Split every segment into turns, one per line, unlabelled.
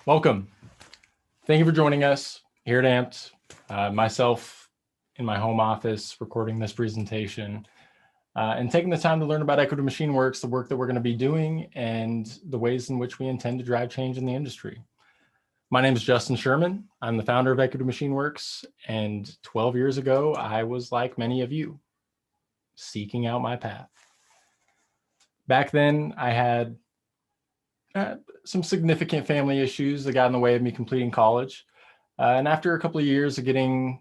Welcome. Thank you for joining us here at Amped. Myself in my home office recording this presentation and taking the time to learn about Equity Machine Works, the work that we're going to be doing, and the ways in which we intend to drive change in the industry. My name is Justin Sherman. I'm the founder of Equity Machine Works, and 12 years ago, I was like many of you, seeking out my path. Back then, I had some significant family issues that got in the way of me completing college. And after a couple of years of getting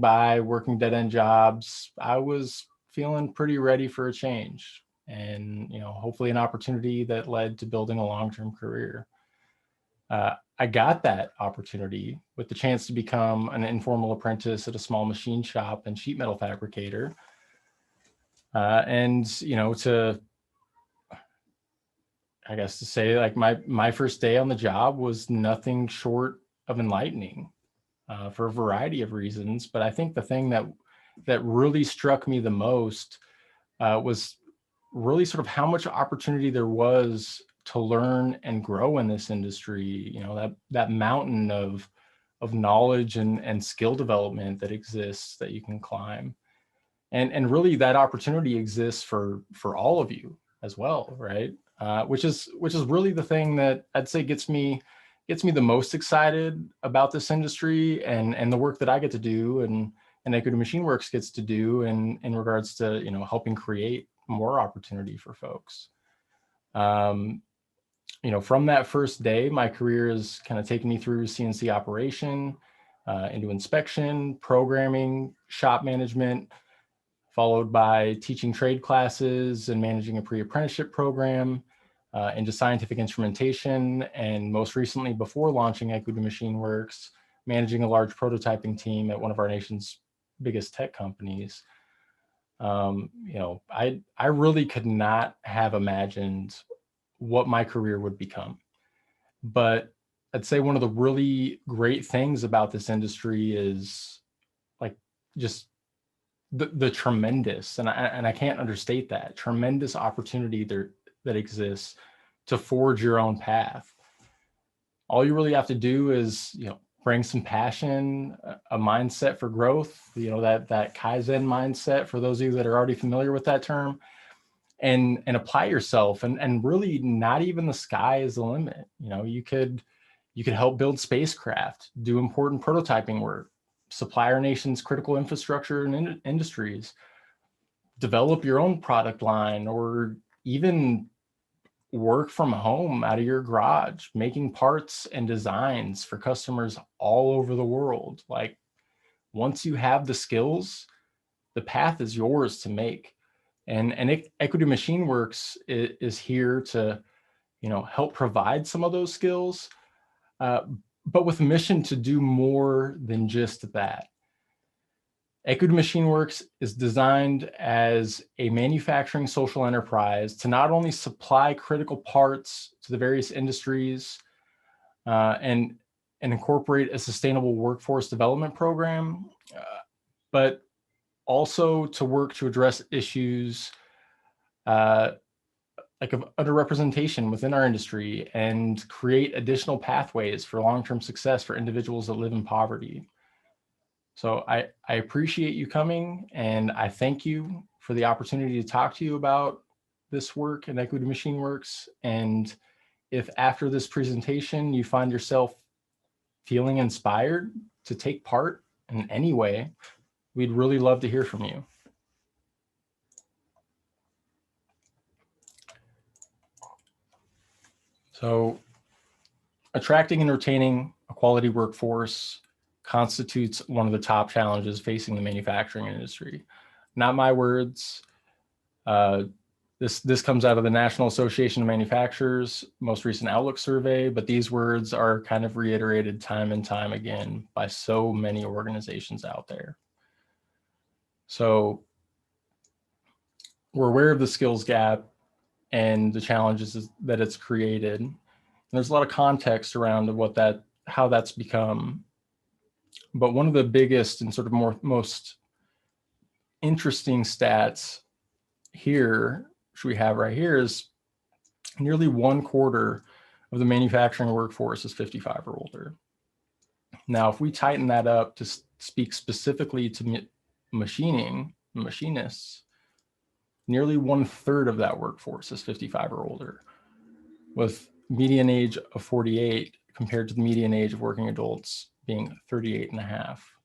by, working dead-end jobs, I was feeling pretty ready for a change and, hopefully an opportunity that led to building a long-term career. I got that opportunity with the chance to become an informal apprentice at a small machine shop and sheet metal fabricator. To say like my first day on the job was nothing short of enlightening for a variety of reasons. But I think the thing that really struck me the most was really sort of how much opportunity there was to learn and grow in this industry. That mountain of knowledge and skill development that exists that you can climb. And really that opportunity exists for all of you as well, right? Which is really the thing that I'd say gets me the most excited about this industry and the work that I get to do and Equity Machine Works gets to do in regards to helping create more opportunity for folks. From that first day, my career has kind of taken me through CNC operation, into inspection, programming, shop management, followed by teaching trade classes and managing a pre-apprenticeship program, into scientific instrumentation, and most recently, before launching Equity Machine Works, managing a large prototyping team at one of our nation's biggest tech companies. I really could not have imagined what my career would become. But I'd say one of the really great things about this industry is like just the tremendous, and I can't understate that, tremendous opportunity there that exists to forge your own path. All you really have to do is, bring some passion, a mindset for growth, that Kaizen mindset for those of you that are already familiar with that term, and apply yourself and really not even the sky is the limit. You could help build spacecraft, do important prototyping work, supply our nation's critical infrastructure and industries, develop your own product line, or even work from home out of your garage, making parts and designs for customers all over the world. Like, once you have the skills, the path is yours to make. And Equity Machine Works is here to, help provide some of those skills, but with a mission to do more than just that. Equity Machine Works is designed as a manufacturing social enterprise to not only supply critical parts to the various industries and incorporate a sustainable workforce development program, but also to work to address issues like of underrepresentation within our industry and create additional pathways for long-term success for individuals that live in poverty. So I appreciate you coming, and I thank you for the opportunity to talk to you about this work and Equity Machine Works. And if after this presentation you find yourself feeling inspired to take part in any way, we'd really love to hear from you. So, attracting and retaining a quality workforce constitutes one of the top challenges facing the manufacturing industry. Not my words. This comes out of the National Association of Manufacturers' most recent Outlook survey, but these words are kind of reiterated time and time again by so many organizations out there. So we're aware of the skills gap and the challenges that it's created. And there's a lot of context around how that's become. But one of the biggest and sort of most interesting stats here, which we have right here, is nearly 1/4 of the manufacturing workforce is 55 or older. Now, if we tighten that up to speak specifically to machinists, nearly 1/3 of that workforce is 55 or older, with median age of 48 compared to the median age of working adults being 38 and a half.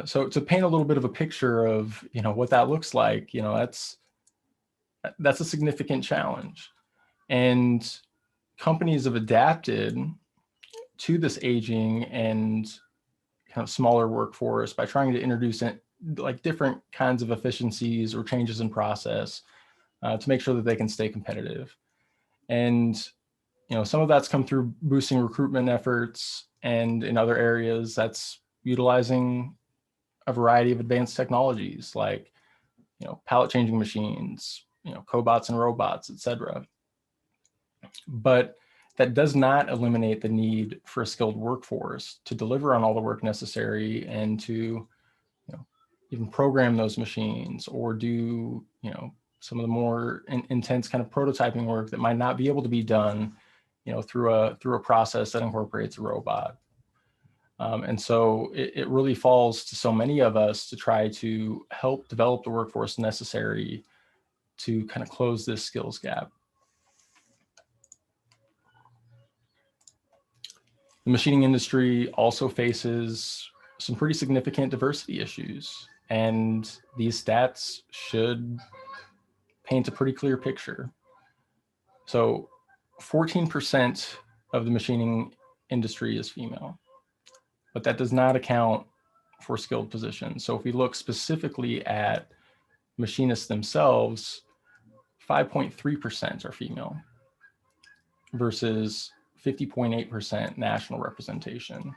So to paint a little bit of a picture of, what that looks like, that's a significant challenge. And companies have adapted to this aging and kind of smaller workforce by trying to introduce like different kinds of efficiencies or changes in process to make sure that they can stay competitive. And some of that's come through boosting recruitment efforts, and in other areas that's utilizing a variety of advanced technologies like pallet changing machines, cobots and robots, etc. But that does not eliminate the need for a skilled workforce to deliver on all the work necessary and to even program those machines or do some of the more intense kind of prototyping work that might not be able to be done through a process that incorporates a robot. And so it really falls to so many of us to try to help develop the workforce necessary to kind of close this skills gap. The machining industry also faces some pretty significant diversity issues, and these stats should paint a pretty clear picture. So 14% of the machining industry is female, but that does not account for skilled positions. So if we look specifically at machinists themselves, 5.3% are female versus 50.8% national representation.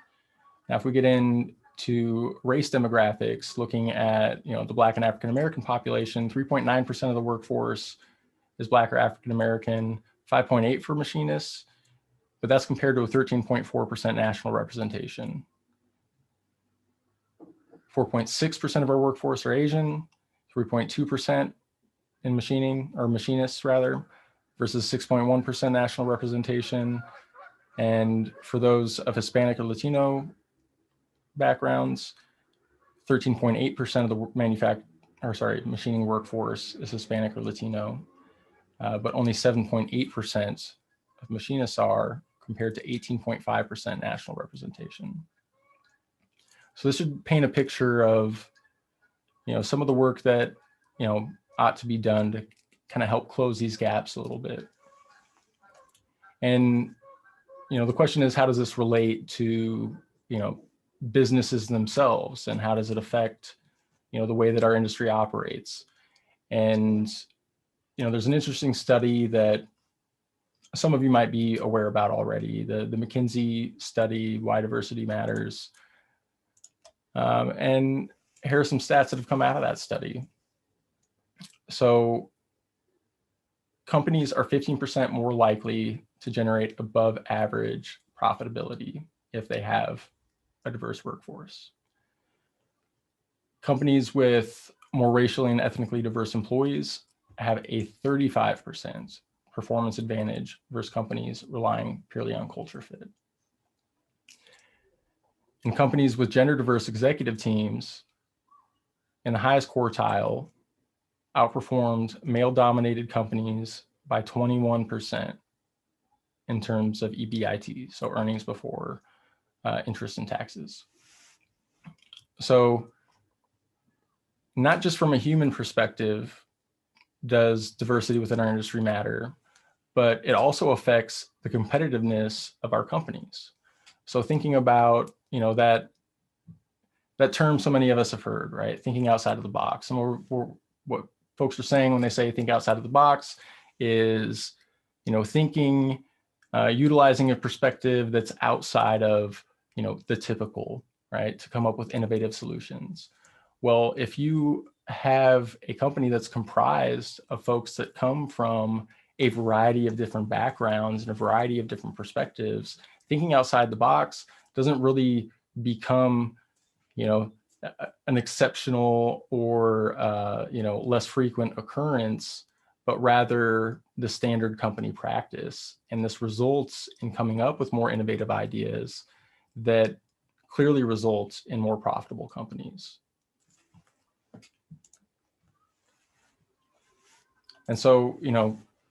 Now, if we get into race demographics, looking at the Black and African American population, 3.9% of the workforce is Black or African American, 5.8% for machinists, but that's compared to a 13.4% national representation. 4.6% of our workforce are Asian, 3.2% in machining, or machinists rather, versus 6.1% national representation. And for those of Hispanic or Latino backgrounds, 13.8% of the machining workforce is Hispanic or Latino, but only 7.8% of machinists are, compared to 18.5% national representation. So this should paint a picture of, some of the work that, ought to be done to kind of help close these gaps a little bit. And, the question is, how does this relate to, businesses themselves, and how does it affect, the way that our industry operates? And, there's an interesting study that some of you might be aware about already, the McKinsey study, Why Diversity Matters. And here are some stats that have come out of that study. So companies are 15% more likely to generate above average profitability if they have a diverse workforce. Companies with more racially and ethnically diverse employees have a 35% performance advantage versus companies relying purely on culture fit. And companies with gender diverse executive teams in the highest quartile outperformed male-dominated companies by 21% in terms of EBIT, so earnings before interest and taxes. So not just from a human perspective does diversity within our industry matter, but it also affects the competitiveness of our companies. So thinking about, that term so many of us have heard, right? Thinking outside of the box. And what folks are saying when they say think outside of the box is, thinking, utilizing a perspective that's outside of, the typical, right? To come up with innovative solutions. Well, if you have a company that's comprised of folks that come from a variety of different backgrounds and a variety of different perspectives, thinking outside the box doesn't really become, an exceptional or, less frequent occurrence but rather the standard company practice. And this results in coming up with more innovative ideas that clearly results in more profitable companies. And so,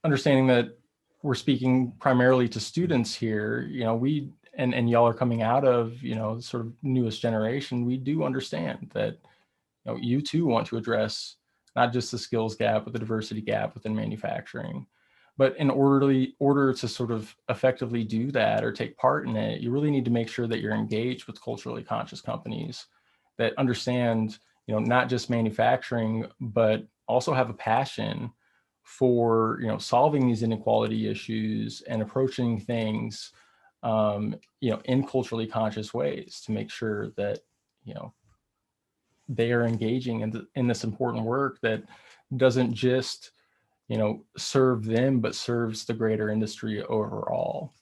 understanding that we're speaking primarily to students here, and y'all are coming out of, sort of newest generation, we do understand that, you too want to address not just the skills gap, but the diversity gap within manufacturing. But in order to sort of effectively do that or take part in it, you really need to make sure that you're engaged with culturally conscious companies that understand, not just manufacturing, but also have a passion for, solving these inequality issues and approaching things, in culturally conscious ways to make sure that, they are engaging in this important work that doesn't just, serve them, but serves the greater industry overall.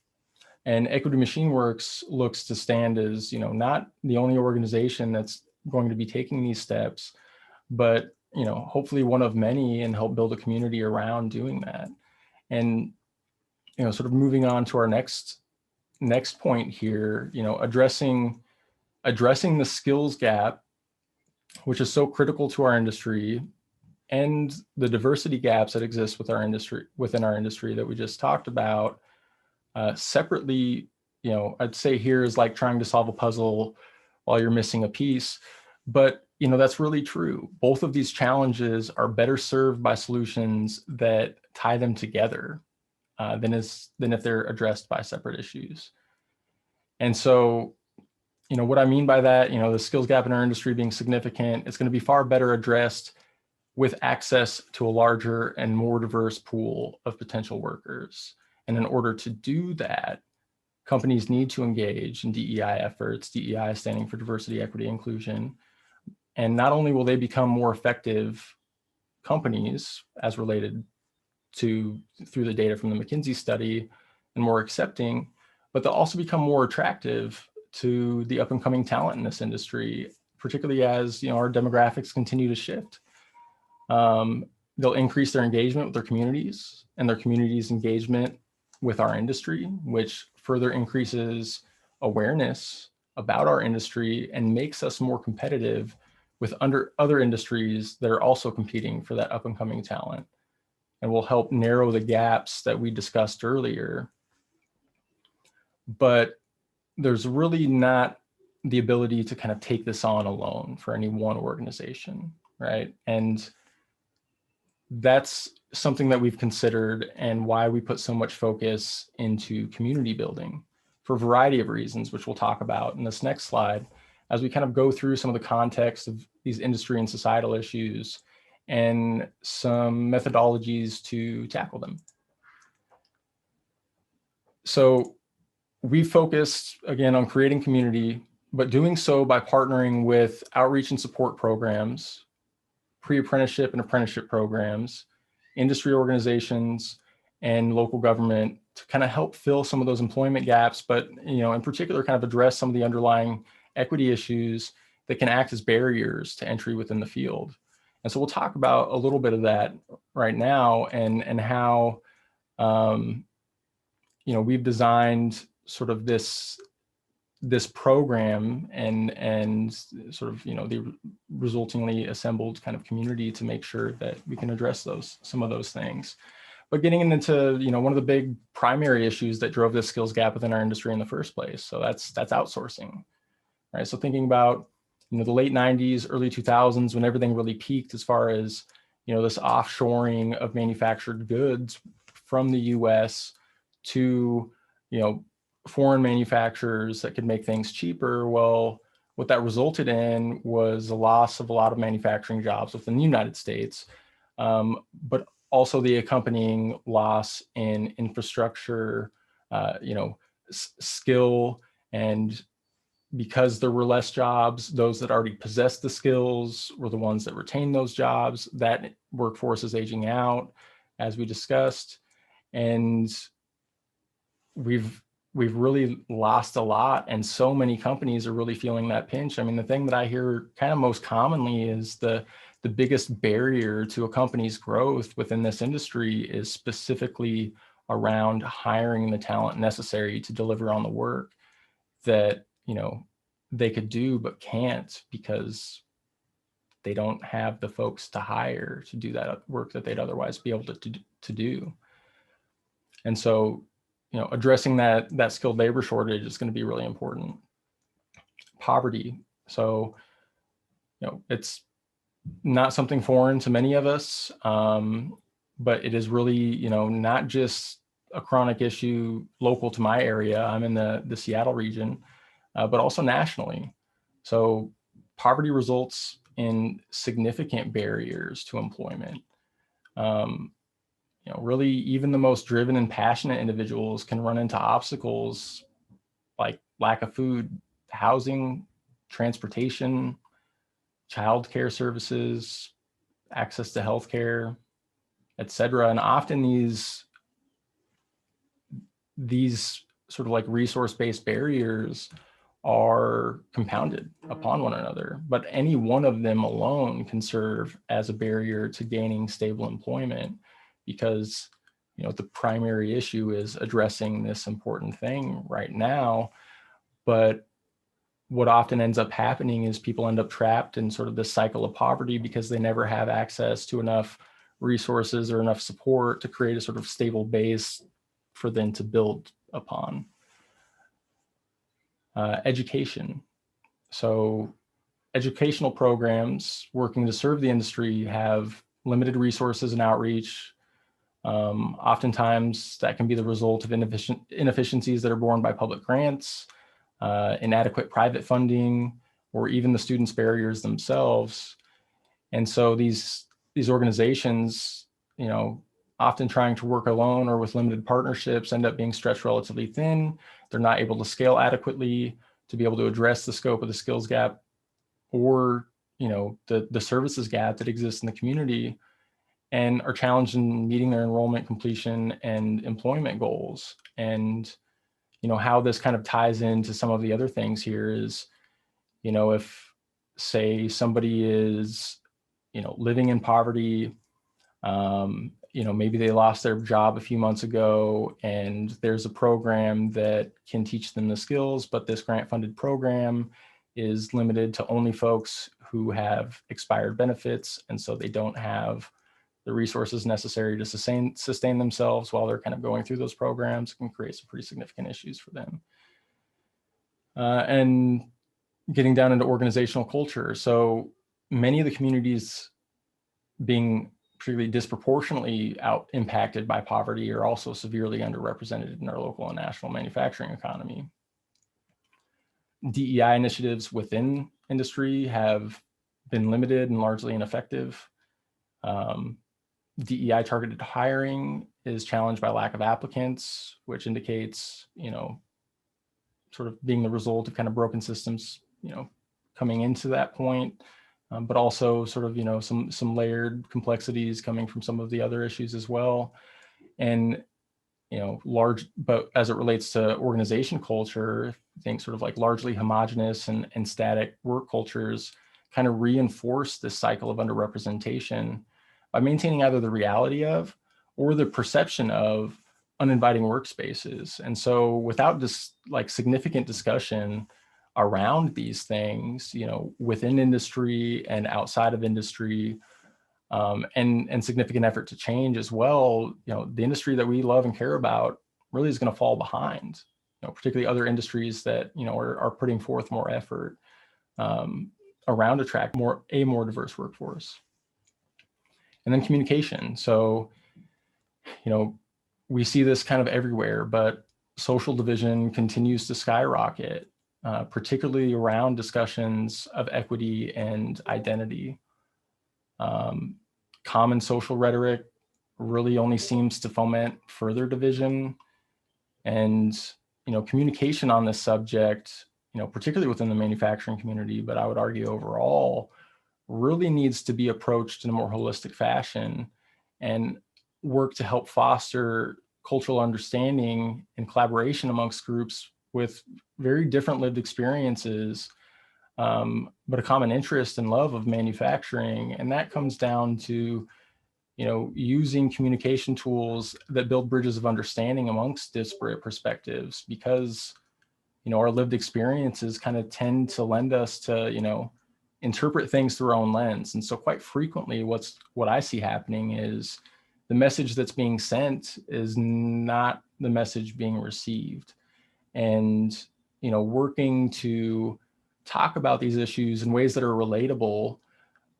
And Equity Machine Works looks to stand as, not the only organization that's going to be taking these steps, but, hopefully one of many, and help build a community around doing that. And, sort of moving on to our next point here, addressing the skills gap, which is so critical to our industry, and the diversity gaps that exist within our industry that we just talked about, separately, I'd say here is like trying to solve a puzzle while you're missing a piece. But, that's really true. Both of these challenges are better served by solutions that tie them together than if they're addressed by separate issues. And so, what I mean by that, the skills gap in our industry being significant, it's going to be far better addressed with access to a larger and more diverse pool of potential workers. And in order to do that, companies need to engage in DEI efforts, DEI standing for diversity, equity, inclusion. And not only will they become more effective companies as related to through the data from the McKinsey study and more accepting, but they'll also become more attractive to the up and coming talent in this industry, particularly as our demographics continue to shift. They'll increase their engagement with their communities and their communities' engagement with our industry, which further increases awareness about our industry and makes us more competitive with other industries that are also competing for that up and coming talent, and will help narrow the gaps that we discussed earlier. But there's really not the ability to kind of take this on alone for any one organization, right? And that's something that we've considered and why we put so much focus into community building for a variety of reasons, which we'll talk about in this next slide, as we kind of go through some of the context of these industry and societal issues and some methodologies to tackle them. So we focused, again, on creating community, but doing so by partnering with outreach and support programs, pre-apprenticeship and apprenticeship programs, industry organizations, and local government to kind of help fill some of those employment gaps, but in particular kind of address some of the underlying equity issues that can act as barriers to entry within the field. And so we'll talk about a little bit of that right now, and how we've designed sort of this program and sort of the resultingly assembled kind of community to make sure that we can address some of those things. But getting into one of the big primary issues that drove this skills gap within our industry in the first place, so that's outsourcing, right? So thinking about the late 90s, early 2000s, when everything really peaked as far as this offshoring of manufactured goods from the US to foreign manufacturers that could make things cheaper. Well, what that resulted in was a loss of a lot of manufacturing jobs within the United States, but also the accompanying loss in infrastructure, skill. And because there were less jobs, those that already possessed the skills were the ones that retained those jobs. That workforce is aging out, as we discussed. And we've really lost a lot, and so many companies are really feeling that pinch. I mean, the thing that I hear kind of most commonly is the the biggest barrier to a company's growth within this industry is specifically around hiring the talent necessary to deliver on the work that, they could do but can't because they don't have the folks to hire to do that work that they'd otherwise be able to do. And so, addressing that skilled labor shortage is going to be really important. Poverty. So, it's not something foreign to many of us, but it is really, not just a chronic issue local to my area. I'm in the Seattle region, but also nationally. So poverty results in significant barriers to employment. Really, even the most driven and passionate individuals can run into obstacles like lack of food, housing, transportation, childcare services, access to healthcare, et cetera. And often these sort of like resource-based barriers are compounded upon one another, but any one of them alone can serve as a barrier to gaining stable employment, because the primary issue is addressing this important thing right now. But what often ends up happening is people end up trapped in sort of this cycle of poverty because they never have access to enough resources or enough support to create a sort of stable base for them to build upon. Education. So educational programs working to serve the industry have limited resources and outreach. Oftentimes that can be the result of inefficiencies that are borne by public grants, inadequate private funding, or even the students' barriers themselves. And so these organizations, often trying to work alone or with limited partnerships, end up being stretched relatively thin. They're not able to scale adequately to be able to address the scope of the skills gap or the services gap that exists in the community, and are challenged in meeting their enrollment, completion, and employment goals. And how this kind of ties into some of the other things here is, if say somebody is living in poverty, maybe they lost their job a few months ago and there's a program that can teach them the skills, but this grant funded program is limited to only folks who have expired benefits. And so they don't have the resources necessary to sustain themselves while they're kind of going through those programs. It can create some pretty significant issues for them. And getting down into organizational culture. So many of the communities being particularly disproportionately impacted by poverty are also severely underrepresented in our local and national manufacturing economy. DEI initiatives within industry have been limited and largely ineffective. DEI targeted hiring is challenged by lack of applicants, which indicates, sort of being the result of kind of broken systems, coming into that point, but also sort of, some layered complexities coming from some of the other issues as well. And, but as it relates to organization culture, I think sort of like largely homogenous and static work cultures kind of reinforce this cycle of underrepresentation by maintaining either the reality of or the perception of uninviting workspaces. And so without this like significant discussion around these things, within industry and outside of industry, and significant effort to change as well, the industry that we love and care about really is going to fall behind, particularly other industries that, are putting forth more effort around attract a more diverse workforce. And then communication. So, we see this kind of everywhere, but social division continues to skyrocket, particularly around discussions of equity and identity. Common social rhetoric really only seems to foment further division, and communication on this subject, particularly within the manufacturing community, but I would argue overall, really needs to be approached in a more holistic fashion and work to help foster cultural understanding and collaboration amongst groups with very different lived experiences, but a common interest and love of manufacturing. And that comes down to, using communication tools that build bridges of understanding amongst disparate perspectives, because, our lived experiences kind of tend to lend us to, interpret things through our own lens. And so quite frequently what I see happening is the message that's being sent is not the message being received. And, working to talk about these issues in ways that are relatable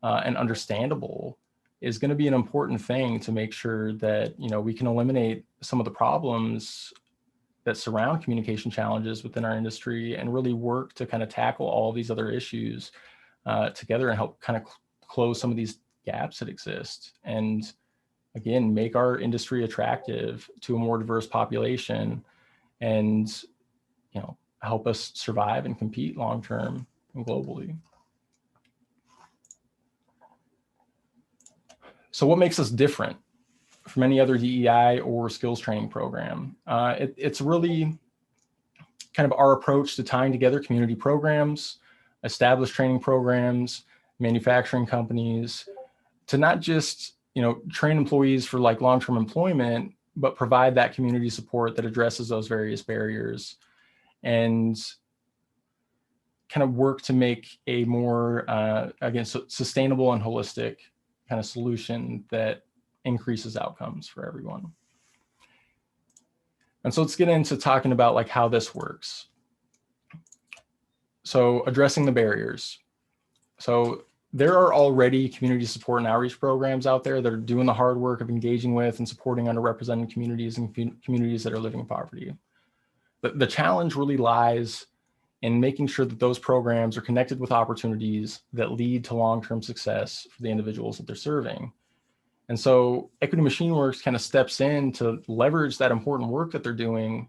and understandable is going to be an important thing to make sure that, we can eliminate some of the problems that surround communication challenges within our industry, and really work to kind of tackle all these other issues together and help kind of close some of these gaps that exist. And again, make our industry attractive to a more diverse population, and, help us survive and compete long-term and globally. So what makes us different from any other DEI or skills training program? It's really kind of our approach to tying together community programs, established training programs, manufacturing companies, to not just, train employees for like long-term employment, but provide that community support that addresses those various barriers, and kind of work to make a more, again, sustainable and holistic kind of solution that increases outcomes for everyone. And so let's get into talking about like how this works. So addressing the barriers. So there are already community support and outreach programs out there that are doing the hard work of engaging with and supporting underrepresented communities and communities that are living in poverty. The challenge really lies in making sure that those programs are connected with opportunities that lead to long-term success for the individuals that they're serving. And so Equity Machine Works kind of steps in to leverage that important work that they're doing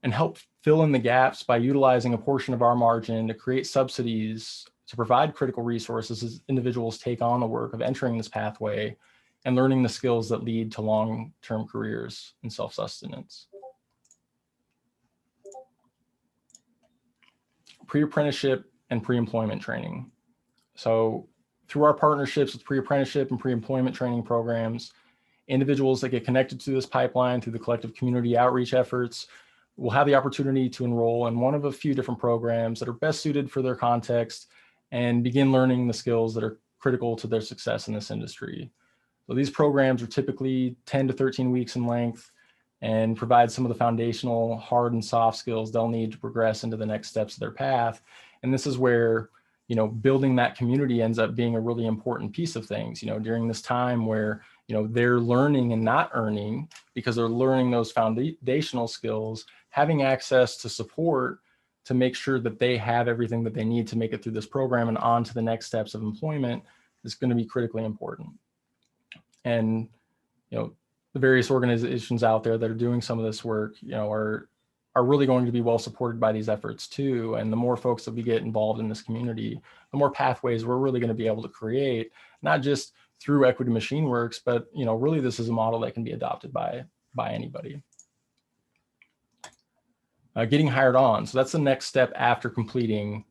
and help fill in the gaps by utilizing a portion of our margin to create subsidies to provide critical resources as individuals take on the work of entering this pathway and learning the skills that lead to long-term careers and self-sustenance. Pre-apprenticeship and pre-employment training. So through our partnerships with pre-apprenticeship and pre-employment training programs, individuals that get connected to this pipeline through the collective community outreach efforts will have the opportunity to enroll in one of a few different programs that are best suited for their context and begin learning the skills that are critical to their success in this industry. So these programs are typically 10 to 13 weeks in length and provide some of the foundational hard and soft skills they'll need to progress into the next steps of their path. And this is where, building that community ends up being a really important piece of things, during this time where, they're learning and not earning because they're learning those foundational skills, having access to support to make sure that they have everything that they need to make it through this program and on to the next steps of employment is going to be critically important. And, the various organizations out there that are doing some of this work, are really going to be well supported by these efforts too. And the more folks that we get involved in this community, the more pathways we're really going to be able to create, not just through Equity Machine Works, but really this is a model that can be adopted by anybody. Getting hired on. So that's the next step after completing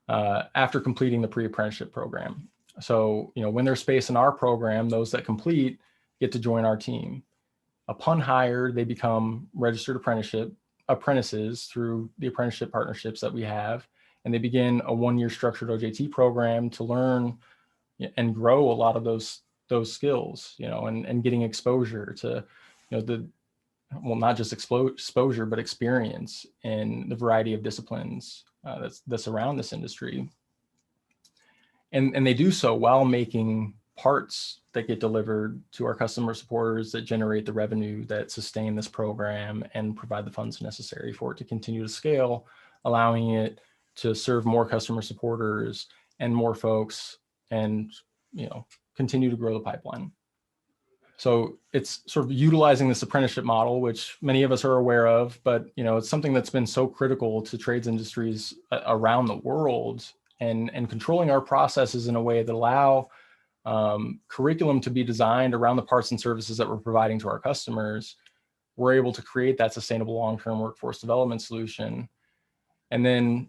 the pre-apprenticeship program. So, when there's space in our program, those that complete get to join our team. Upon hire, they become registered apprentices through the apprenticeship partnerships that we have, and they begin a one-year structured OJT program to learn and grow a lot of those skills, and getting exposure to, not just exposure, but experience in the variety of disciplines that's around this industry. And they do so while making parts that get delivered to our customer supporters that generate the revenue that sustain this program and provide the funds necessary for it to continue to scale, allowing it to serve more customer supporters and more folks and, continue to grow the pipeline. So it's sort of utilizing this apprenticeship model, which many of us are aware of, but it's something that's been so critical to trades industries around the world, and controlling our processes in a way that allow curriculum to be designed around the parts and services that we're providing to our customers. We're able to create that sustainable long-term workforce development solution. And then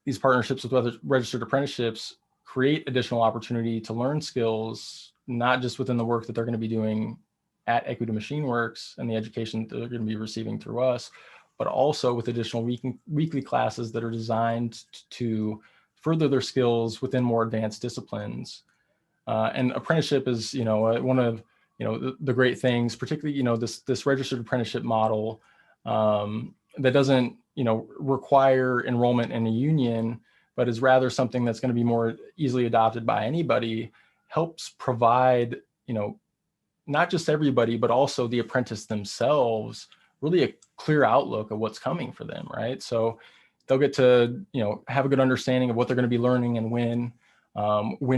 these partnerships with other registered apprenticeships create additional opportunity to learn skills, not just within the work that they're going to be doing at Equity Machine Works and the education that they're going to be receiving through us, but also with additional weekly classes that are designed to further their skills within more advanced disciplines. And apprenticeship is, one of, the great things, particularly, this registered apprenticeship model that doesn't, require enrollment in a union, but is rather something that's going to be more easily adopted by anybody, helps provide, not just everybody, but also the apprentice themselves, really a clear outlook of what's coming for them, right? So they'll get to, have a good understanding of what they're going to be learning and when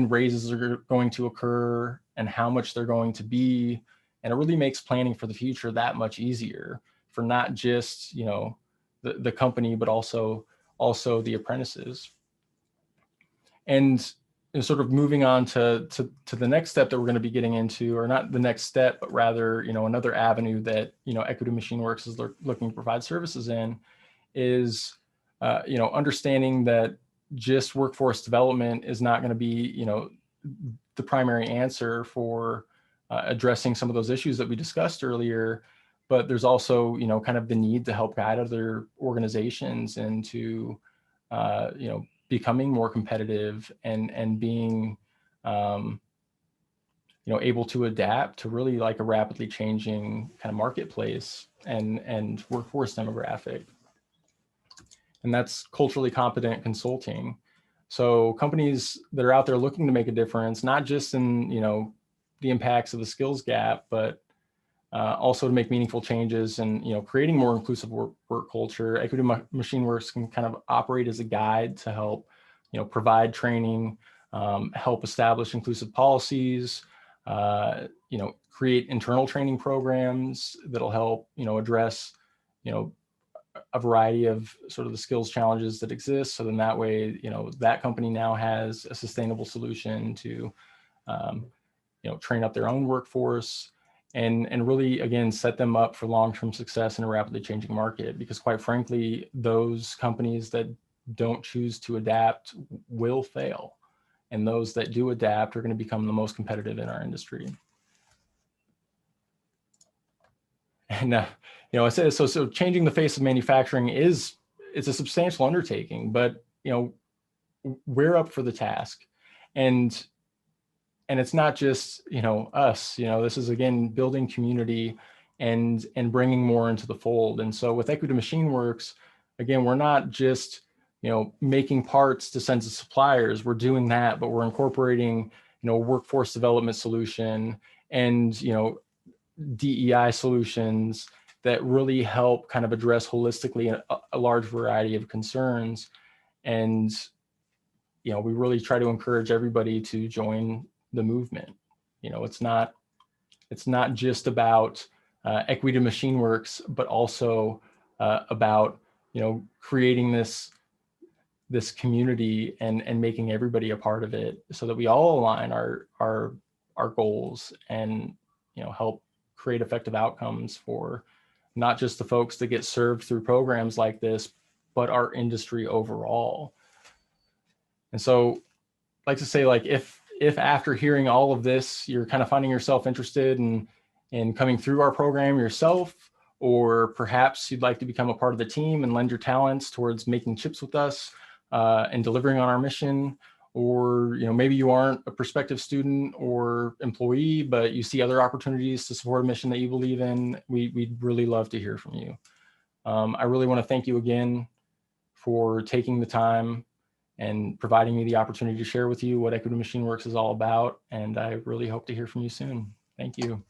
raises are going to occur and how much they're going to be. And it really makes planning for the future that much easier for not just, the company, but also the apprentices. And sort of moving on to the next step that we're going to be getting into, or not the next step, but rather, another avenue that, Equity Machine Works is looking to provide services in is, understanding that just workforce development is not going to be, the primary answer for addressing some of those issues that we discussed earlier, but there's also, kind of the need to help guide other organizations into, becoming more competitive and being, able to adapt to really like a rapidly changing kind of marketplace and workforce demographic. And that's culturally competent consulting. So companies that are out there looking to make a difference, not just in, the impacts of the skills gap, but also to make meaningful changes and, creating more inclusive work culture. Equity Machine Works can kind of operate as a guide to help, provide training, help establish inclusive policies, create internal training programs that'll help, address, a variety of sort of the skills challenges that exist. So then that way, that company now has a sustainable solution to, train up their own workforce and really, again, set them up for long-term success in a rapidly changing market. Because quite frankly, those companies that don't choose to adapt will fail. And those that do adapt are going to become the most competitive in our industry. And, I say so changing the face of manufacturing it's a substantial undertaking, but, we're up for the task. And it's not just, us, this is, again, building community and bringing more into the fold. And so with Equity Machine Works, again, we're not just, making parts to send to suppliers. We're doing that, but we're incorporating, a workforce development solution and, DEI solutions that really help kind of address holistically a large variety of concerns. And, we really try to encourage everybody to join the movement. It's not just about Equity Machine Works, but also about, creating this community and making everybody a part of it so that we all align our goals and, help create effective outcomes for not just the folks that get served through programs like this, but our industry overall. And so I'd like to say, like, if after hearing all of this, you're kind of finding yourself interested in coming through our program yourself, or perhaps you'd like to become a part of the team and lend your talents towards making chips with us and delivering on our mission, or maybe you aren't a prospective student or employee, but you see other opportunities to support a mission that you believe in, we'd really love to hear from you. I really want to thank you again for taking the time and providing me the opportunity to share with you what Equity Machine Works is all about. And I really hope to hear from you soon. Thank you.